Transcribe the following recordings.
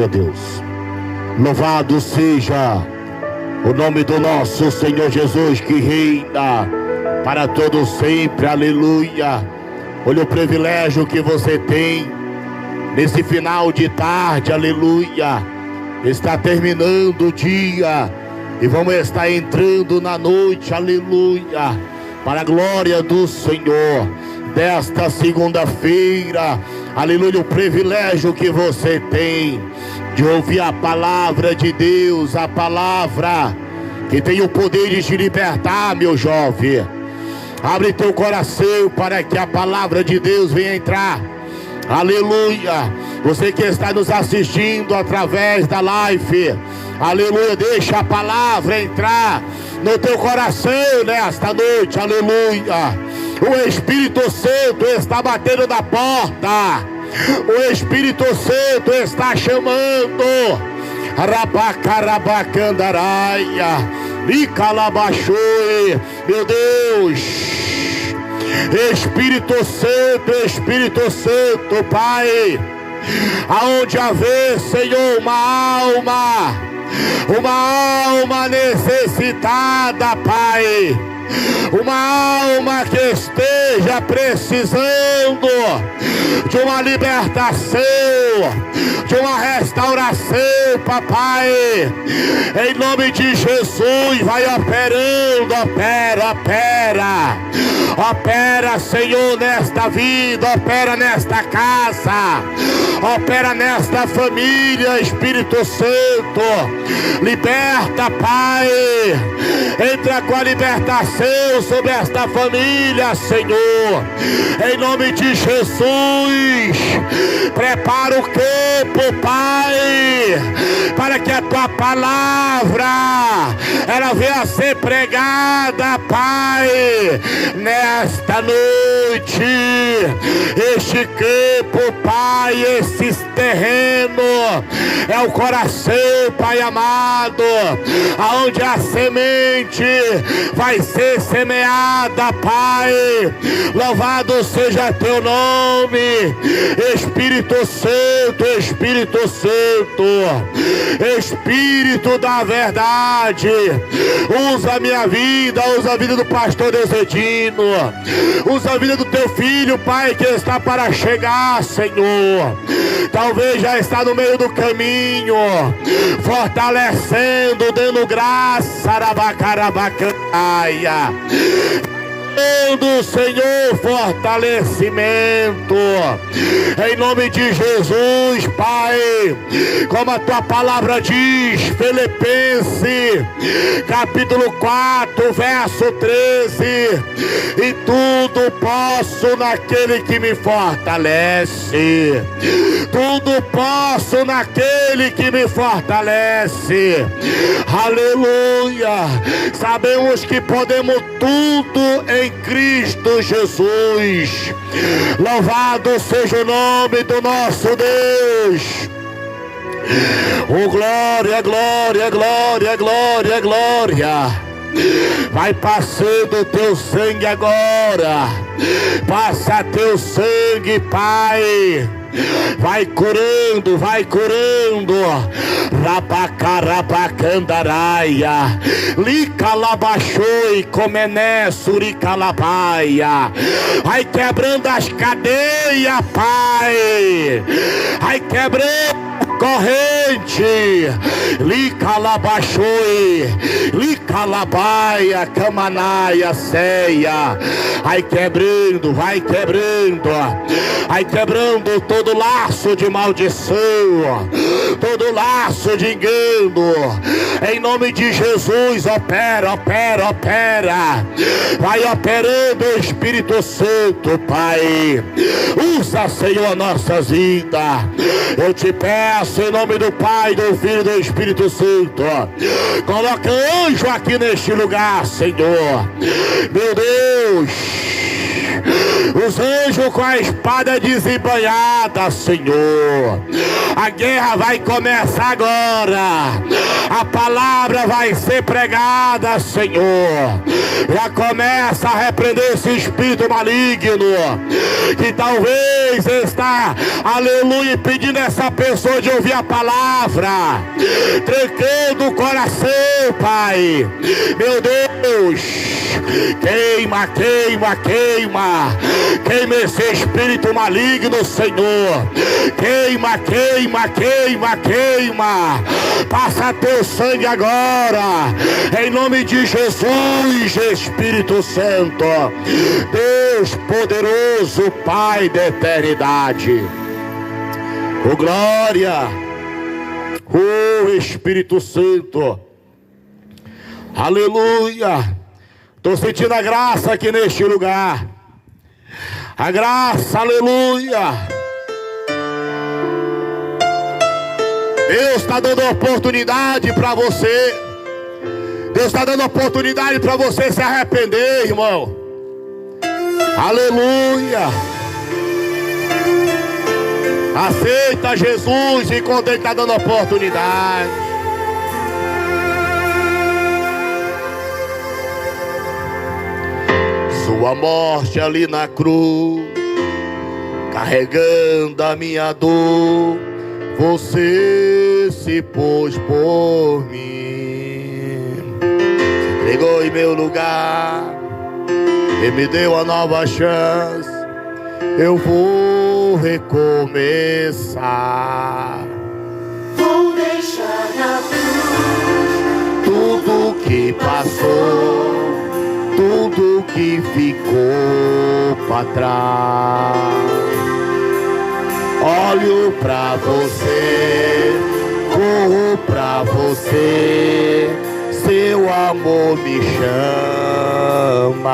Glória a Deus. Louvado seja o nome do nosso Senhor Jesus, que reina para todos sempre. Aleluia. Olha o privilégio que você tem nesse final de tarde. Aleluia. Está terminando o dia e vamos estar entrando na noite. Aleluia. Para a glória do Senhor, desta segunda-feira. Aleluia. O privilégio que você tem de ouvir a palavra de Deus, a palavra que tem o poder de te libertar, meu jovem. Abre teu coração para que a palavra de Deus venha entrar. Aleluia. Você que está nos assistindo através da live, aleluia, deixa a palavra entrar no teu coração nesta noite. Aleluia. O Espírito Santo está batendo na porta. O Espírito Santo está chamando. Rabacarabacandaраia, Icalabachoi. Meu Deus, Espírito Santo, Pai, aonde haver, Senhor, uma alma necessitada, Pai, uma alma que esteja precisando de uma libertação, de uma restauração, papai, em nome de Jesus, vai operando, opera, Senhor, nesta vida, opera nesta casa, opera nesta família, Espírito Santo, liberta, Pai, entra com a libertação sobre esta família, Senhor, em nome de Jesus. Prepara o campo, Pai, para que a tua palavra ela venha a ser pregada, Pai, nesta noite. Este campo, Pai, esse terreno é o coração, Pai amado, aonde a semente vai ser semeada, Pai. Louvado seja teu nome, Espírito Santo, Espírito da verdade. Usa a minha vida, usa a vida do pastor Desedino, usa a vida do teu filho, Pai, que está para chegar, Senhor. Talvez já está no meio do caminho, fortalecendo, dando graça, Arabacarabacandaia, do Senhor, fortalecimento, em nome de Jesus, Pai, como a tua palavra diz, Filipenses capítulo 4, verso 13, e tudo posso naquele que me fortalece, tudo posso naquele que me fortalece. Aleluia. Sabemos que podemos tudo em Cristo Jesus. Louvado seja o nome do nosso Deus. Oh, glória, glória, glória, glória, glória. Vai passando o teu sangue agora. Passa teu sangue, Pai. Vai curando, Rabacarabacandaраia, Licalabachoi, Comené, Suricalabaia. Vai quebrando as cadeias, Pai. Vai quebrando corrente, Licalabachoi, Licalabaia, Camanaia, Ceia. Vai quebrando, vai quebrando todo laço de maldição, todo laço de engano, em nome de Jesus. Opera, vai operando o Espírito Santo, Pai. Usa, Senhor, nossas vidas. Eu te peço em nome do Pai, do Filho e do Espírito Santo, coloca anjo aqui neste lugar, Senhor. Meu Deus, os anjos com a espada desembanhada, Senhor. A guerra vai começar agora. A palavra vai ser pregada, Senhor. Já começa a repreender esse espírito maligno que talvez talvez está, aleluia, pedindo essa pessoa de ouvir a palavra, trancando o coração, Pai. Meu Deus, queima, queima, queima, queima esse espírito maligno, Senhor. Queima, queima, queima, queima. Passa teu sangue agora, em nome de Jesus, Espírito Santo, Deus poderoso, Pai da eternidade. Oh glória, oh Espírito Santo, aleluia. Estou sentindo a graça aqui neste lugar, a graça, aleluia. Deus está dando oportunidade para você. Deus está dando oportunidade para você se arrepender, irmão. Aleluia. Aceita Jesus enquanto Ele está dando oportunidade. Sua morte ali na cruz, carregando a minha dor, você se pôs por mim, se entregou em meu lugar e me deu a nova chance. Eu vou recomeçar. Vou deixar na cruz tudo que passou, tudo que ficou para trás. Olho pra você, corro pra você, seu amor me chama.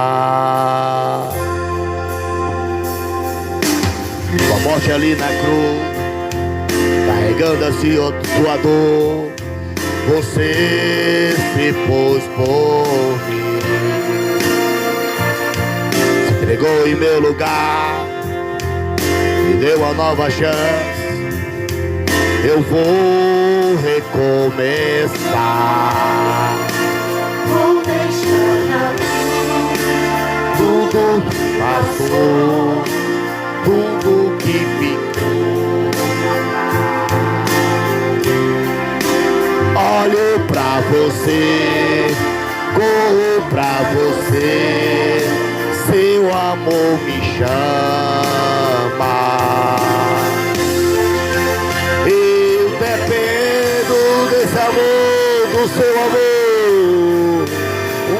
Sua morte ali na cruz, carregando assim tua dor, você se pôs por mim, se entregou em meu lugar, me deu uma nova chance. Eu vou recomeçar. vou deixar na cruz Tudo que passou, tudo que ficou. Olho pra você, corro pra você, seu amor me chama. Eu dependo desse amor, do seu amor,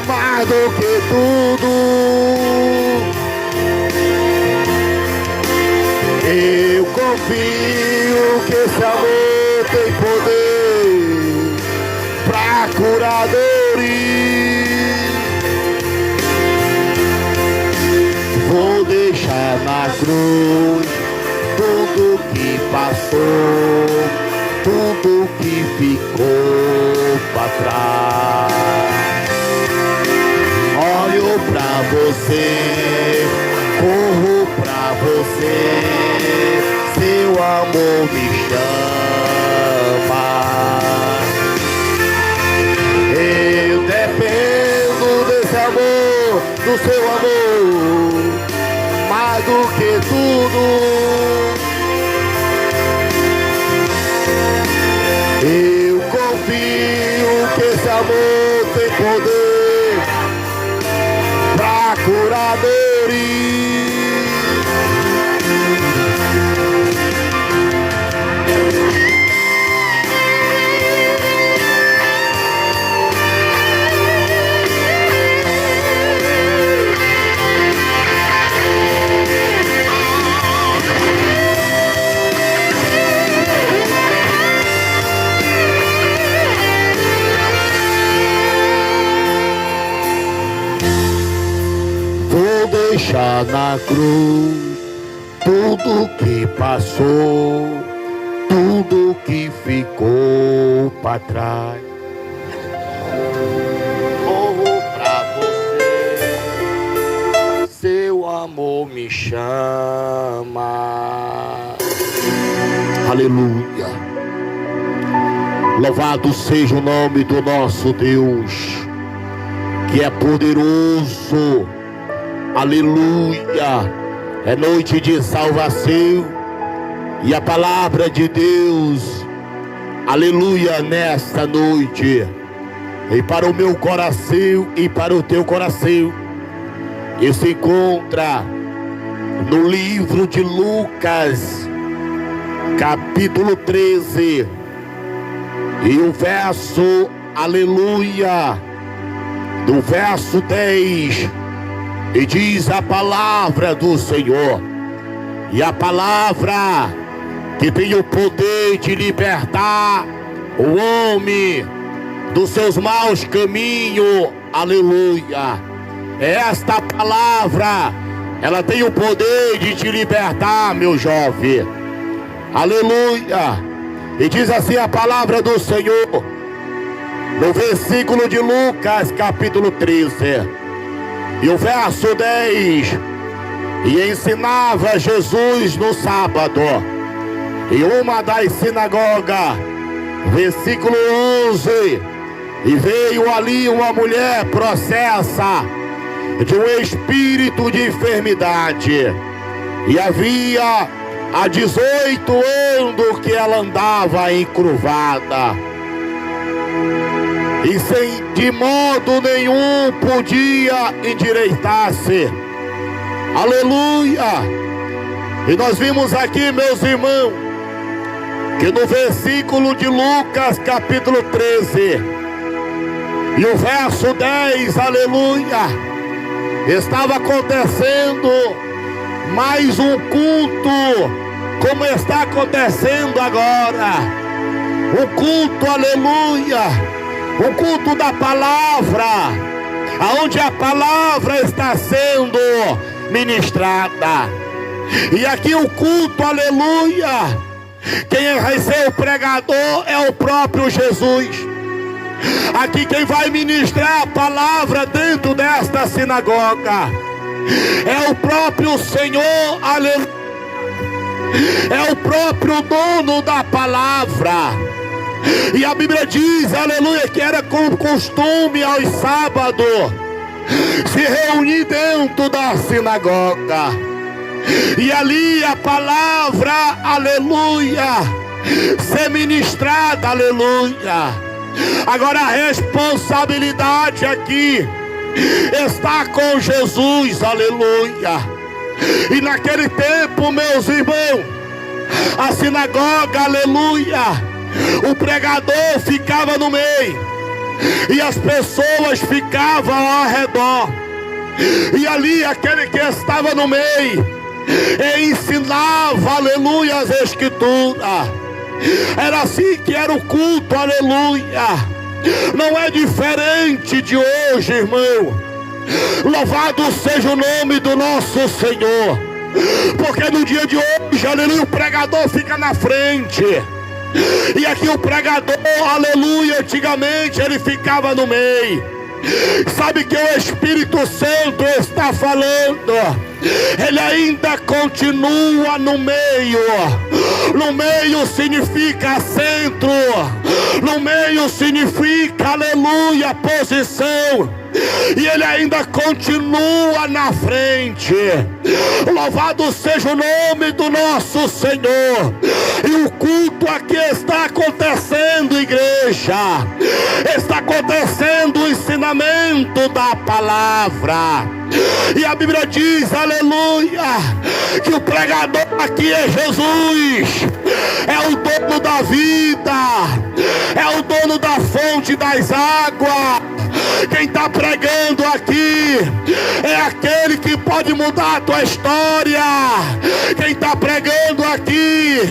mais do que tudo. Eu confio que esse amor tem poder pra curar dores. Vou deixar na cruz tudo que passou, tudo que ficou pra trás. Olho pra você, corro pra você, seu amor me chama. Eu dependo desse amor, do seu amor, mais do que tudo. Eu confio que esse amor tem poder pra curar dores. Deixar na cruz tudo que passou, tudo que ficou para trás. Corro pra você, seu amor me chama. Aleluia. Louvado seja o nome do nosso Deus, que é poderoso. Aleluia, É noite de salvação. E a palavra de Deus, aleluia, nesta noite, e para o meu coração e para o teu coração, e se encontra no livro de Lucas, capítulo 13, e o verso, aleluia, do verso 10, e diz a palavra do Senhor, e a palavra que tem o poder de libertar o homem dos seus maus caminhos, aleluia. Esta palavra, ela tem o poder de te libertar, meu jovem, aleluia. E diz assim a palavra do Senhor, no versículo de Lucas, capítulo 13, e o verso 10, e ensinava Jesus no sábado, em uma das sinagogas, versículo 11, e veio ali uma mulher possessa de um espírito de enfermidade, e havia há 18 anos que ela andava encurvada, e sem de modo nenhum podia endireitar-se, aleluia. E nós vimos aqui, meus irmãos, que no versículo de Lucas capítulo 13 e o verso 10, aleluia, estava acontecendo mais um culto, como está acontecendo agora, um culto, aleluia, um culto da palavra, aonde a palavra está sendo ministrada. E aqui o culto, aleluia, quem vai ser o pregador é o próprio Jesus. Aqui quem vai ministrar a palavra dentro desta sinagoga é o próprio Senhor, aleluia. É o próprio dono da palavra. E a Bíblia diz, aleluia, que era com costume aos sábados se reunir dentro da sinagoga, e ali a palavra, aleluia, ser ministrada, aleluia. Agora a responsabilidade aqui está com Jesus, aleluia. E naquele tempo, meus irmãos, a sinagoga, aleluia, o pregador ficava no meio e as pessoas ficavam ao redor, e ali aquele que estava no meio ensinava, aleluia, as escrituras. Era assim que era o culto, aleluia. Não é diferente de hoje, irmão. Louvado seja o nome do nosso Senhor, porque no dia de hoje, aleluia, o pregador fica na frente, e aqui o pregador, aleluia, antigamente ele ficava no meio. Sabe que o Espírito Santo está falando, ele ainda continua no meio. No meio significa centro, no meio significa, aleluia, posição, e ele ainda continua na frente. Louvado seja o nome do nosso Senhor. E o culto aqui está acontecendo, igreja. Está acontecendo o ensinamento da palavra. E a Bíblia diz, aleluia, que o pregador aqui é Jesus. É o dono da vida, é o dono da fonte das águas. Quem está pregando aqui é aquele que pode mudar a tua história. Quem está pregando aqui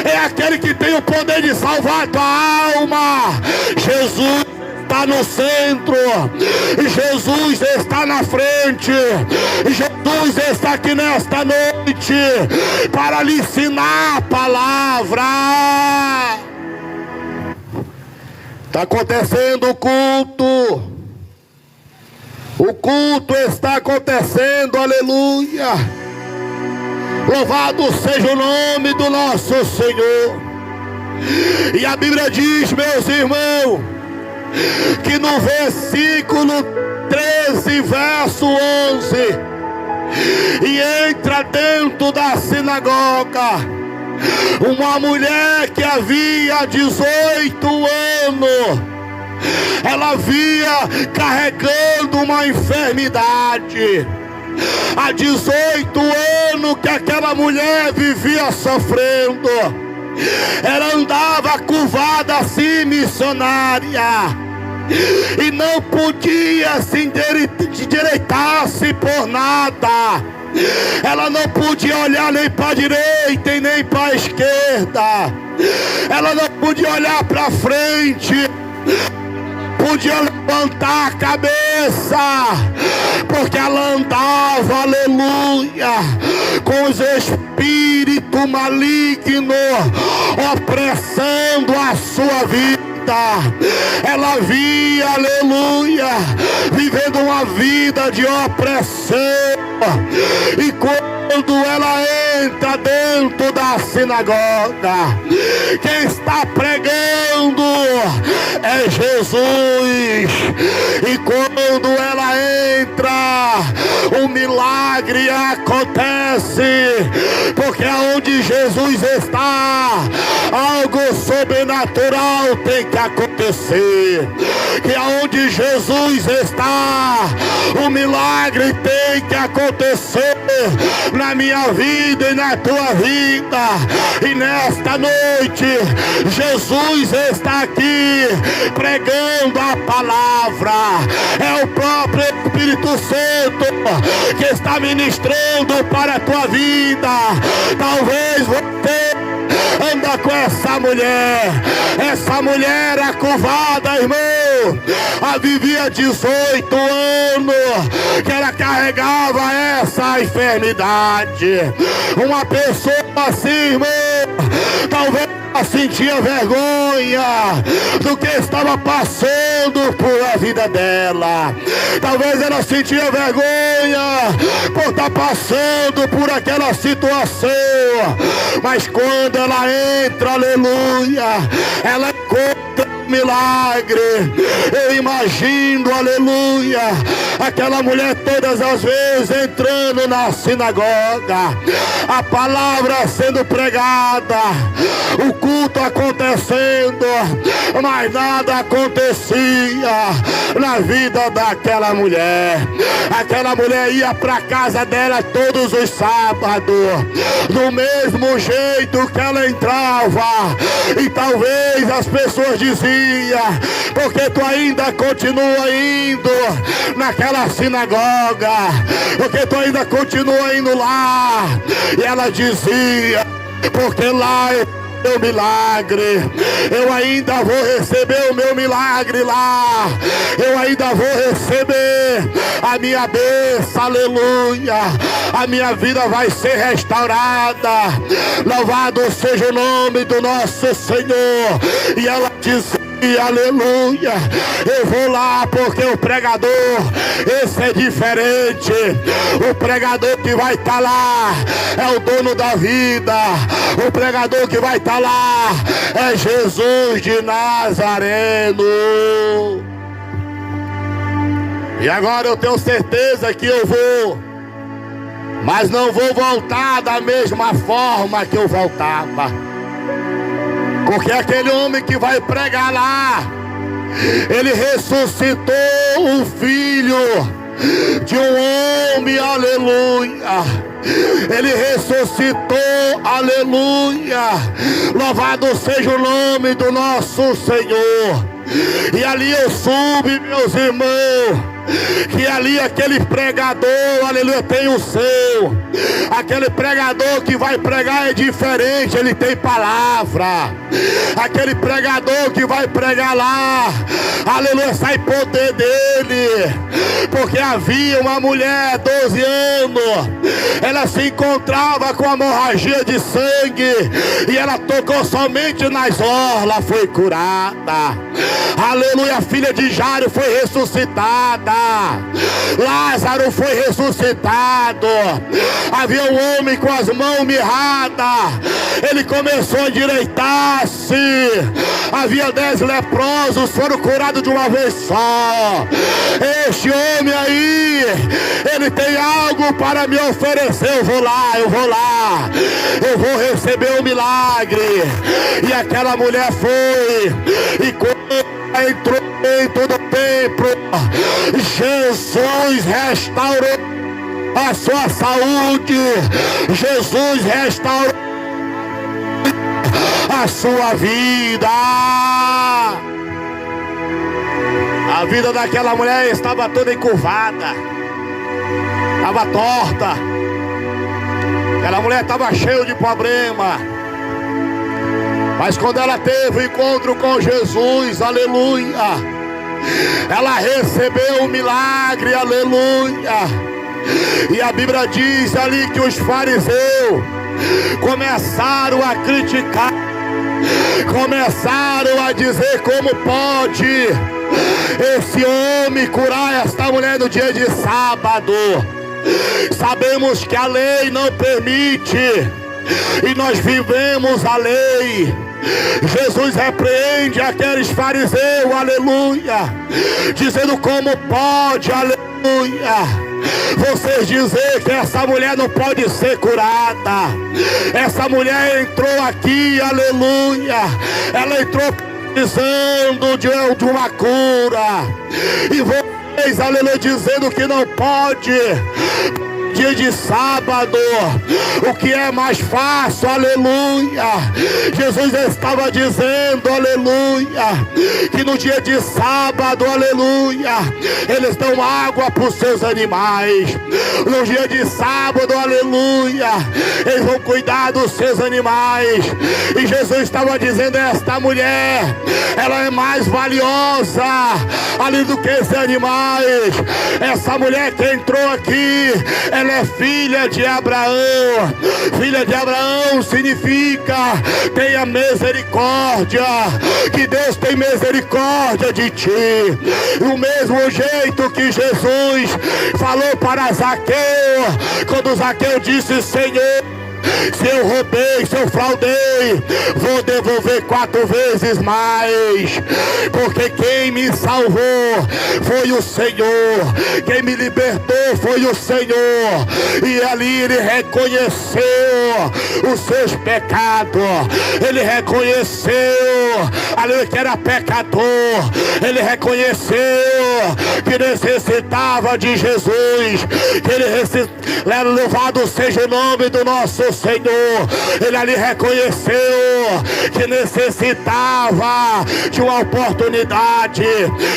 é aquele que tem o poder de salvar a tua alma. Jesus está no centro, Jesus está na frente, Jesus está aqui nesta noite para lhe ensinar a palavra. Está acontecendo o culto está acontecendo, aleluia. Louvado seja o nome do nosso Senhor. E a Bíblia diz, meus irmãos, que no versículo 13, verso 11, e entra dentro da sinagoga uma mulher que havia 18 anos. Ela via carregando uma enfermidade. Há 18 anos que aquela mulher vivia sofrendo. Ela andava curvada assim, missionária, e não podia se endireitar-se por nada. Ela não podia olhar nem para a direita e nem para a esquerda. Ela não podia olhar para frente, podia levantar a cabeça, porque ela andava, aleluia, com os espíritos malignos opressando a sua vida. Ela via, aleluia, vivendo uma vida de opressão. E quando ela entra dentro da sinagoga, quem está pregando é Jesus. E quando ela entra, o milagre acontece, porque aonde Jesus está, algo sobrenatural tem que acontecer. Que aonde Jesus está, o milagre tem que acontecer na minha vida e na tua vida. E nesta noite, Jesus está aqui pregando a palavra. É o próprio Espírito Santo que está ministrando para a tua vida. Talvez você anda com essa mulher é curvada, irmão. Ela vivia 18 anos que ela carregava essa enfermidade. Uma pessoa assim, irmão, talvez ela sentia vergonha do que estava passando por a vida dela. Talvez ela sentia vergonha por estar passando por aquela situação. Mas quando ela entra, aleluia, ela encontra milagre. Eu imagino, aleluia, aquela mulher todas as vezes entrando na sinagoga, a palavra sendo pregada, o culto acontecendo, mas nada acontecia na vida daquela mulher. Aquela mulher ia para casa dela todos os sábados, do mesmo jeito que ela entrava. E talvez as pessoas diziam: porque tu ainda continua indo naquela sinagoga, porque tu ainda continua indo lá. E ela dizia: porque lá é meu milagre, eu ainda vou receber o meu milagre lá, eu ainda vou receber a minha bênção, aleluia, a minha vida vai ser restaurada. Louvado seja o nome do nosso Senhor. E ela dizia: aleluia, eu vou lá porque o pregador, esse é diferente. O pregador que vai estar lá é o dono da vida. O pregador que vai estar lá é Jesus de Nazareno. E agora eu tenho certeza que eu vou, mas não vou voltar da mesma forma que eu voltava. Porque aquele homem que vai pregar lá, ele ressuscitou o filho de um homem, aleluia. Ele ressuscitou, aleluia. Louvado seja o nome do nosso Senhor. E ali eu soube, meus irmãos, que ali aquele pregador, aleluia, tem o seu. Aquele pregador que vai pregar é diferente, ele tem palavra. Aquele pregador que vai pregar lá, aleluia, sai poder dele. Porque havia uma mulher, 12 anos, ela se encontrava com hemorragia de sangue, e ela tocou somente nas orlas, foi curada. Aleluia, a filha de Jairo foi ressuscitada. ressuscitar. Lázaro foi ressuscitado. Havia um homem com as mãos mirradas, ele começou a endireitar-se. Havia 10 leprosos, foram curados de uma vez só. Este homem aí, ele tem algo para me oferecer. Eu vou lá, eu vou receber o milagre. E aquela mulher foi, e quando entrou dentro do templo, Jesus restaurou a sua saúde. Jesus restaurou a sua vida. A vida daquela mulher estava toda encurvada, estava torta. Aquela mulher estava cheia de problema. Mas quando ela teve o encontro com Jesus, aleluia, ela recebeu o milagre, aleluia. E a Bíblia diz ali que os fariseus começaram a criticar, começaram a dizer: como pode esse homem curar esta mulher no dia de sábado? Sabemos que a lei não permite, e nós vivemos a lei. Jesus repreende aqueles fariseus, aleluia, dizendo: como pode, aleluia, vocês dizer que essa mulher não pode ser curada? Essa mulher entrou aqui, aleluia, ela entrou precisando de uma cura, e vocês, aleluia, dizendo que não pode. Dia de sábado, o que é mais fácil, aleluia. Jesus estava dizendo, aleluia, que no dia de sábado, aleluia, eles dão água para os seus animais. No dia de sábado, aleluia, eles vão cuidar dos seus animais. E Jesus estava dizendo: esta mulher, ela é mais valiosa ali do que esses animais. Essa mulher que entrou aqui, ela é filha de Abraão. Filha de Abraão significa tenha misericórdia, que Deus tem misericórdia de ti. Do mesmo jeito que Jesus falou para Zaqueu, quando Zaqueu disse: Senhor, se eu roubei, se eu fraudei, vou devolver 4 vezes mais, porque quem me salvou foi o Senhor, quem me libertou foi o Senhor. E ali ele reconheceu os seus pecados, ele reconheceu ali que era pecador, ele reconheceu que necessitava de Jesus, que ele louvado seja o nome do nosso Senhor. Ele ali reconheceu que necessitava de uma oportunidade,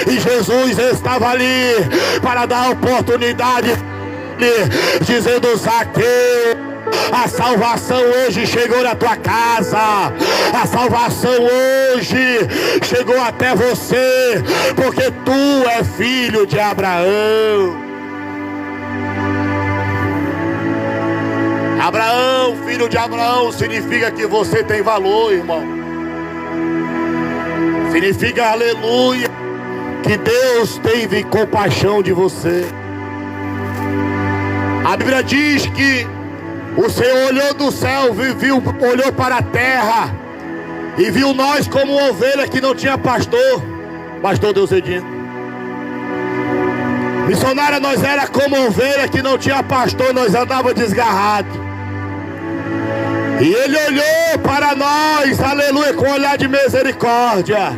e Jesus estava ali para dar oportunidade, dizendo: Zaqueu, a salvação hoje chegou na tua casa, a salvação hoje chegou até você, porque tu é filho de Abraão. Abraão, filho de Abraão, significa que você tem valor, irmão. Significa, aleluia, que Deus teve compaixão de você. A Bíblia diz que o Senhor olhou do céu, olhou para a terra e viu nós como ovelha que não tinha pastor. Pastor Deusedino. Missionária, nós era como ovelha que não tinha pastor, nós andava desgarrado. E ele olhou para nós, aleluia, com um olhar de misericórdia.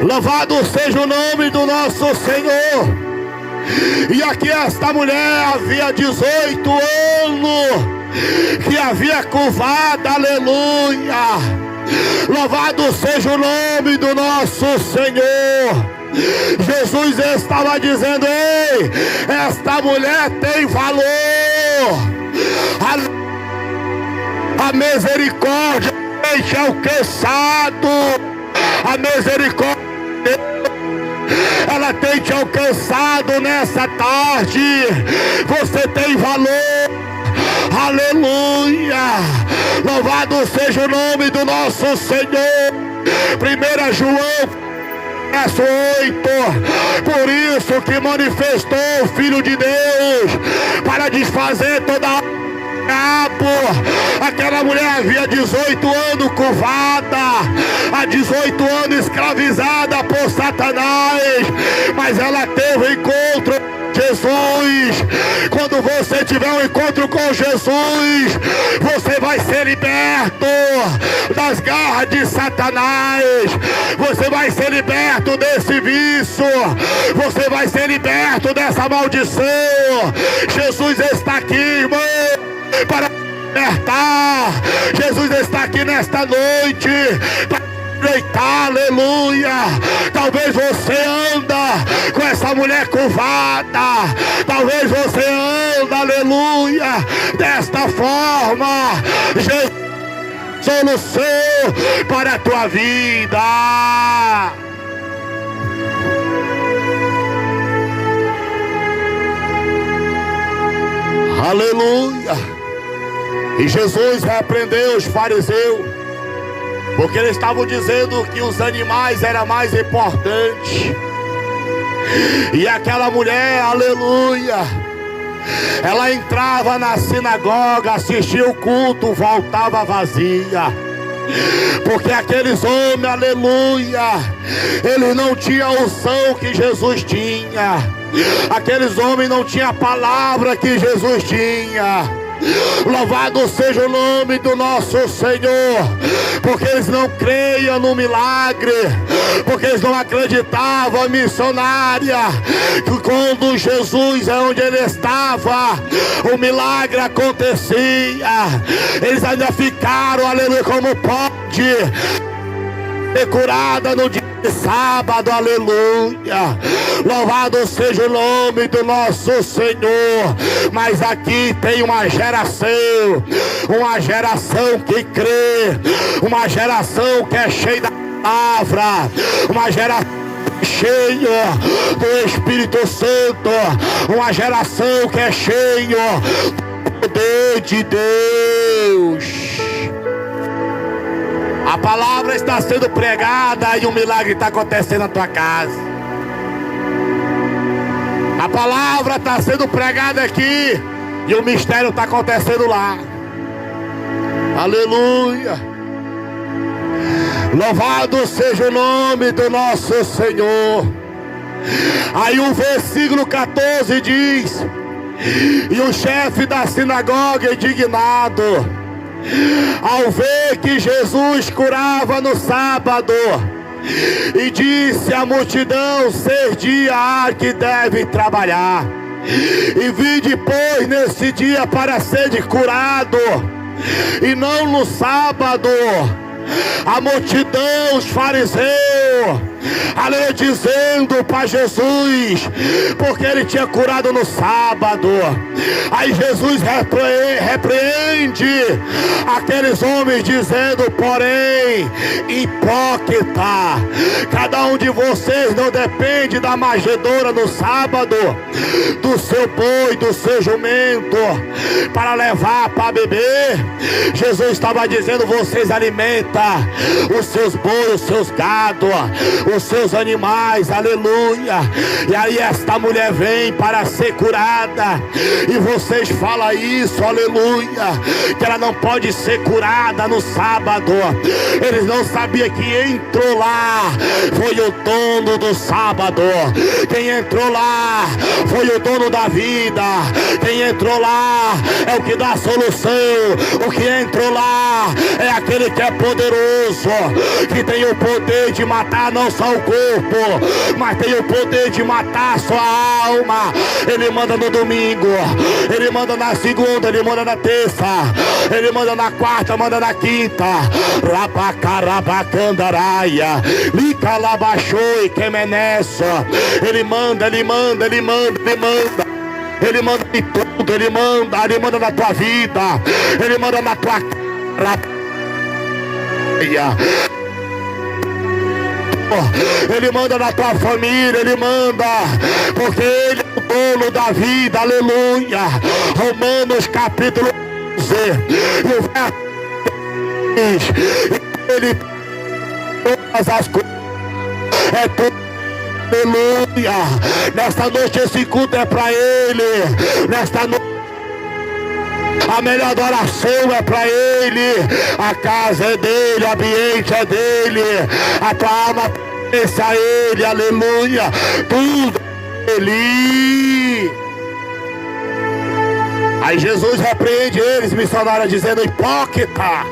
Louvado seja o nome do nosso Senhor. E aqui esta mulher havia 18 anos que havia curvado, aleluia. Louvado seja o nome do nosso Senhor. Jesus estava dizendo: ei, esta mulher tem valor. A misericórdia tem te alcançado. A misericórdia, ela tem te alcançado nessa tarde. Você tem valor. Aleluia. Louvado seja o nome do nosso Senhor. 1 João verso 8. Por isso que manifestou o Filho de Deus, para desfazer toda a aquela mulher havia 18 anos curvada, há 18 anos escravizada por Satanás, mas ela teve um encontro com Jesus. Quando você tiver um encontro com Jesus, você vai ser liberto das garras de Satanás, você vai ser liberto desse vício, você vai ser liberto dessa maldição. Jesus está aqui, irmão, para libertar. Jesus está aqui nesta noite para deitar, aleluia. Talvez você anda com essa mulher curvada, talvez você anda, aleluia, desta forma. Jesus, solução para a tua vida. Aleluia. E Jesus repreendeu os fariseus, porque eles estavam dizendo que os animais eram mais importantes. E aquela mulher, aleluia, ela entrava na sinagoga, assistia o culto, voltava vazia. Porque aqueles homens, aleluia, eles não tinham a unção que Jesus tinha. Aqueles homens não tinham a palavra que Jesus tinha. Louvado seja o nome do nosso Senhor, porque eles não creiam no milagre, porque eles não acreditavam, missionária, que quando Jesus é onde ele estava, o milagre acontecia. Eles ainda ficaram, aleluia, como pode ser curada no dia de sábado, aleluia. Louvado seja o nome do nosso Senhor. Mas aqui tem uma geração que crê, uma geração que é cheia da palavra, uma geração cheia do Espírito Santo, uma geração que é cheia do poder de Deus. A palavra está sendo pregada e um milagre está acontecendo na tua casa. A palavra está sendo pregada aqui e o mistério está acontecendo lá. Aleluia. Louvado seja o nome do nosso Senhor. Aí o versículo 14 diz: e o chefe da sinagoga, indignado, ao ver que Jesus curava no sábado, e disse à multidão: ser dia há que deve trabalhar, e vinde pois nesse dia para ser curado, e não no sábado. A multidão, os fariseus, aleluia, dizendo para Jesus, porque ele tinha curado no sábado. Aí Jesus repreende aqueles homens, dizendo: porém, hipócrita, cada um de vocês não depende da manjedoura no sábado, do seu boi, do seu jumento, para levar para beber. Jesus estava dizendo: vocês alimentam os seus bois, os seus gado, os seus animais, aleluia. E aí esta mulher vem para ser curada, e vocês falam isso, aleluia, que ela não pode ser curada no sábado. Eles não sabiam que entrou lá foi o dono do sábado. Quem entrou lá foi o dono da vida. Quem entrou lá é o que dá a solução. O que entrou lá é aquele que é poderoso, que tem o poder de matar não só o corpo, mas tem o poder de matar a sua alma. Ele manda no domingo, ele manda na segunda, ele manda na terça, ele manda na quarta, manda na quinta. Rabacarabacandaraia, licalabachoi quemenessa. Ele manda, ele manda, ele manda, ele manda. Ele manda em tudo, ele manda na tua vida, ele manda na tua casa. Ele manda na tua família, ele manda, porque ele é o dono da vida, aleluia. Romanos capítulo 11, e o verso diz: ele todas as coisas, é tudo Aleluia. Nesta noite esse culto é para Ele. Nesta noite a melhor adoração é para Ele. A casa é dele, o ambiente é dele. A tua alma pertence a Ele, aleluia. Tudo é dele. Aí Jesus repreende eles, missionários, dizendo: hipócrita,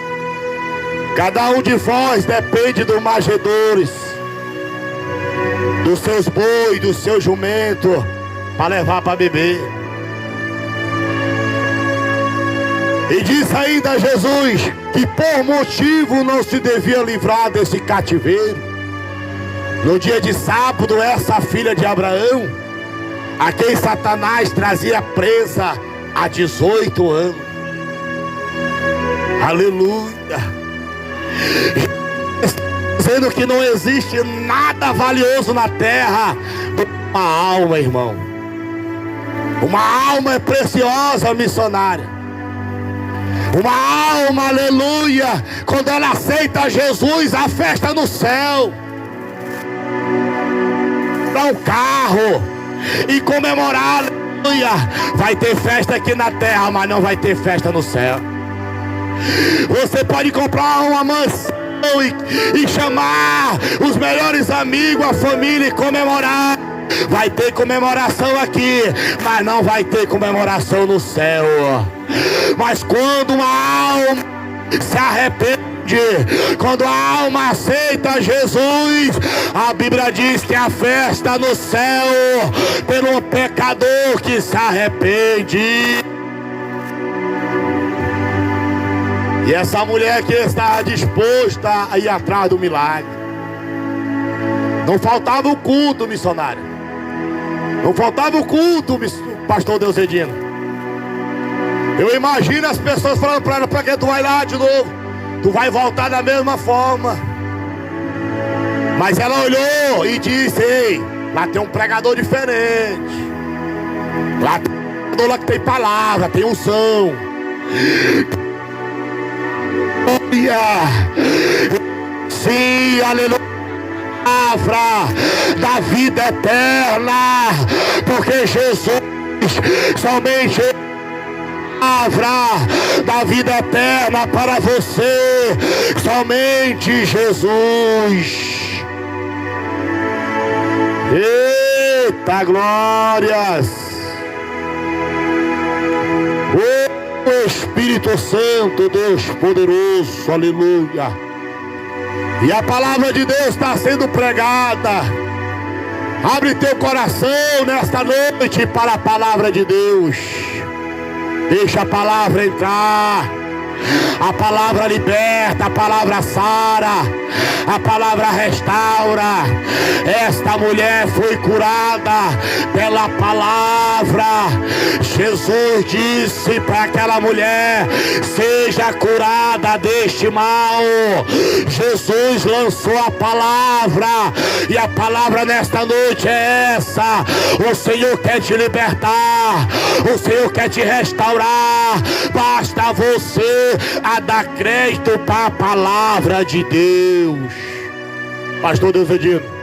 cada um de vós depende dos manjedores, dos seus bois, do seu jumento, para levar para beber. E disse ainda Jesus que por motivo não se devia livrar desse cativeiro. No dia de sábado, essa filha de Abraão, a quem Satanás trazia presa há 18 anos. Aleluia. Dizendo que não existe nada valioso na terra do que uma alma, irmão. Uma alma é preciosa, missionária. Uma alma, aleluia, quando ela aceita Jesus, a festa no céu. Para um carro e comemorar, aleluia. Vai ter festa aqui na terra, mas não vai ter festa no céu. Você pode comprar uma mansão e chamar os melhores amigos, a família e comemorar. Vai ter comemoração aqui, mas não vai ter comemoração no céu. Mas quando uma alma se arrepende, quando a alma aceita Jesus, a Bíblia diz que a festa no céu pelo pecador que se arrepende. E essa mulher que está disposta a ir atrás do milagre. Não faltava o culto, missionário. Não faltava o culto, pastor Deusdedino. Eu imagino as pessoas falando para ela: para que tu vai lá de novo? Tu vai voltar da mesma forma. Mas ela olhou e disse: ei, lá tem um pregador diferente. Lá tem um pregador lá que tem palavra, tem unção. Sim, aleluia. Palavra da vida eterna, porque Jesus somente palavra da vida eterna para você, somente Jesus. Eita glórias! O Espírito Santo, Deus poderoso, aleluia. E a palavra de Deus está sendo pregada. Abre teu coração nesta noite para a palavra de Deus. Deixa a palavra entrar. A palavra liberta, a palavra sara, a palavra restaura. Esta mulher foi curada pela palavra. Jesus disse para aquela mulher: seja curada deste mal. Jesus lançou a palavra, e a palavra nesta noite é essa: o Senhor quer te libertar, o Senhor quer te restaurar. Basta você a dar crédito para a palavra de Deus. Pastor Deusdedino.